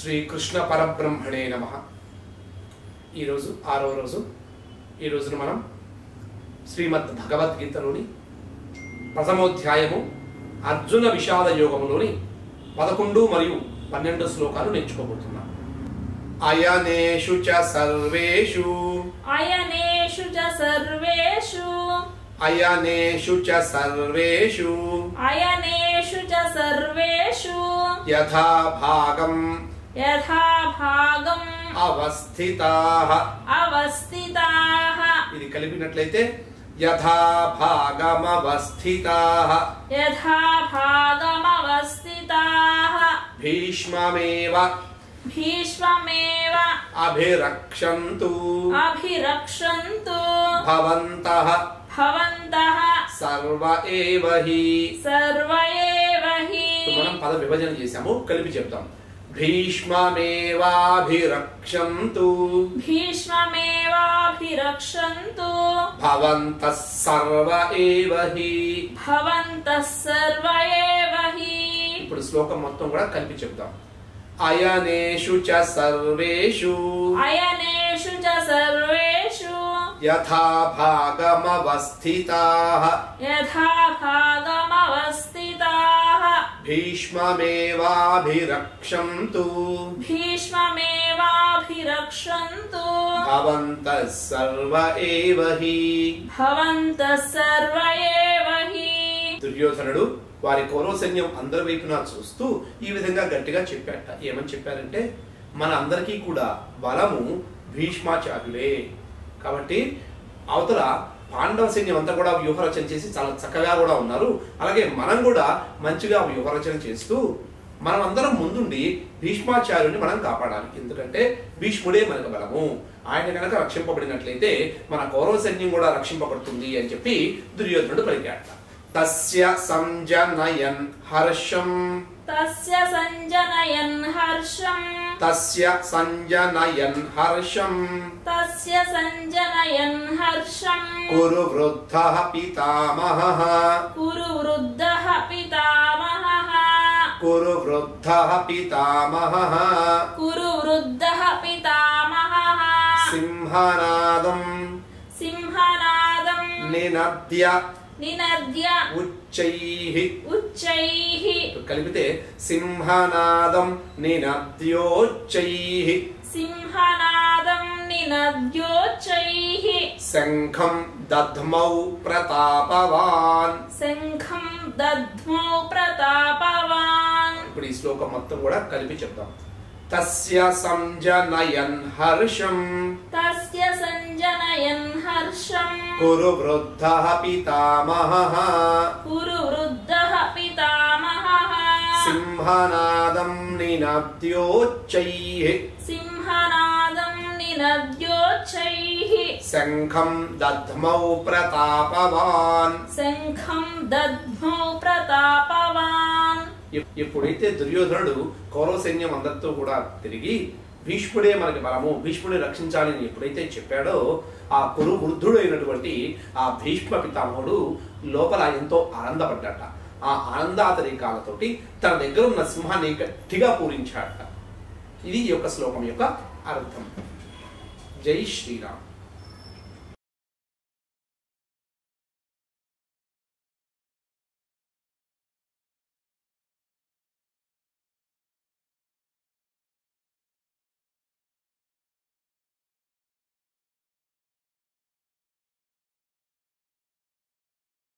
శ్రీ కృష్ణ పరబ్రహ్మణే నమః. ఈరోజు 6వ రోజు. ఈ రోజున మనం శ్రీమద్ భగవద్గీతలోని ప్రథమోధ్యాయము అర్జున విషాద యోగములోని 11 మరియు 12 శ్లోకాలు నేర్చుకోబోతున్నాం. అయనేషు చ సర్వేషు అయనేషు చ సర్వేషు అయనేషు చ సర్వేషు అయనేషు చ సర్వేషు యథా భాగం అవస్థితాః అవస్థితాః. ఇది కలిపినట్లయితే యథా భాగమవస్థితాః యథా భాగమవస్థితాః భీష్మమేవ భీష్మమేవ అభిరక్షन्तు అభిరక్షन्तు భవంతః భవంతః సర్వ ఏవ హి. సర్వ ఏవ హి. మనం పద విభజన చేసాము, కలిపి చెప్తాం. భీష్మమేవాభిరక్షन्तు భీష్మమేవాభిరక్షन्तు భవంతః సర్వ ఏవ హి. భవంతః సర్వ ఏవ హి. ఇప్పుడు శ్లోకం మొత్తం కూడా కలిపి చెప్తాం. అయనేషు చ సర్వేషు అయనేషు చ సర్వేషు యథా భాగమవస్థితాః యథా భాగమవస్థితాః భీష్మమేవాభిరక్షन्तు భీష్మమేవాభిరక్షन्तు భవంతః సర్వ ఏవ హి. భవంతః సర్వ ఏవ హి. దుర్యోధనుడు వారి కౌరవ సైన్యం అందరి వైపున చూస్తూ ఈ విధంగా గట్టిగా చెప్పాట. ఏమని చెప్పారంటే, మన అందరికీ కూడా బలము భీష్మాచార్యులే. కాబట్టి అవతల పాండవ సైన్యం అంతా కూడా వ్యూహరచన చేసి చాలా చక్కగా కూడా ఉన్నారు. అలాగే మనం కూడా మంచిగా వ్యూహరచన చేస్తూ మనం అందరం ముందుండి భీష్మాచార్యుని మనం కాపాడాలి. ఎందుకంటే భీష్ముడే మనకు బలము. ఆయన కనుక రక్షింపబడినట్లయితే మన కౌరవ సైన్యం కూడా రక్షింపబడుతుంది అని చెప్పి దుర్యోధనుడు పలికాట. తస్య సంజనయన్ హర్షం తస్య సంజనయన్ హర్షం తస్య సంజనయన్ హర్షం తస్య సంజనయన్ హర్షం కురు వృద్ధః పితామహః కురు వృద్ధః పితామహః కురు వృద్ధః పితామహః కురు వృద్ధః పితామహః సింహనాదం సింహనాదం నినద్య నినద్య ఉచ్చైః ఉచ్చైః కలిపితే సింహనాదం నినద్యోచ్చైః సింహనాదం నినద్యోచ్చైః శంఖం దధ్మౌ ప్రతాపవాన్. శంఖం దధ్మౌ ప్రతాపవాన్. ఇప్పుడు ఈ శ్లోకం మొత్తం కూడా కలిపి చెప్తాం. తస్య సంజనయన్ హర్షం తస్య సంజనయన్ హర్షం కురు వృద్ధః పితామహః కురు వృద్ధః పితామహః సింహనాదం నినద్యోచ్చైః సింహనాదం నినద్యోచ్చైః శంఖం దధ్మౌ ప్రతాపవాన్. శంఖం దధ్మౌ ప్రతాపవాన్. ఎప్పుడైతే దుర్యోధనుడు కౌరవ సైన్యం అందరితో కూడా తిరిగి భీష్ముడే మనకి బలము, భీష్ముడిని రక్షించాలని ఎప్పుడైతే చెప్పాడో ఆ కురు వృద్ధుడు అయినటువంటి ఆ భీష్మ పితామహుడు లోపల ఎంతో ఆనందపడ్డాట. ఆ ఆనందాతరేకాలతోటి తన దగ్గర ఉన్న సింహాన్ని గట్టిగా పూరించాడట. ఇది ఈ యొక్క శ్లోకం యొక్క అర్థం. జై శ్రీరామ్.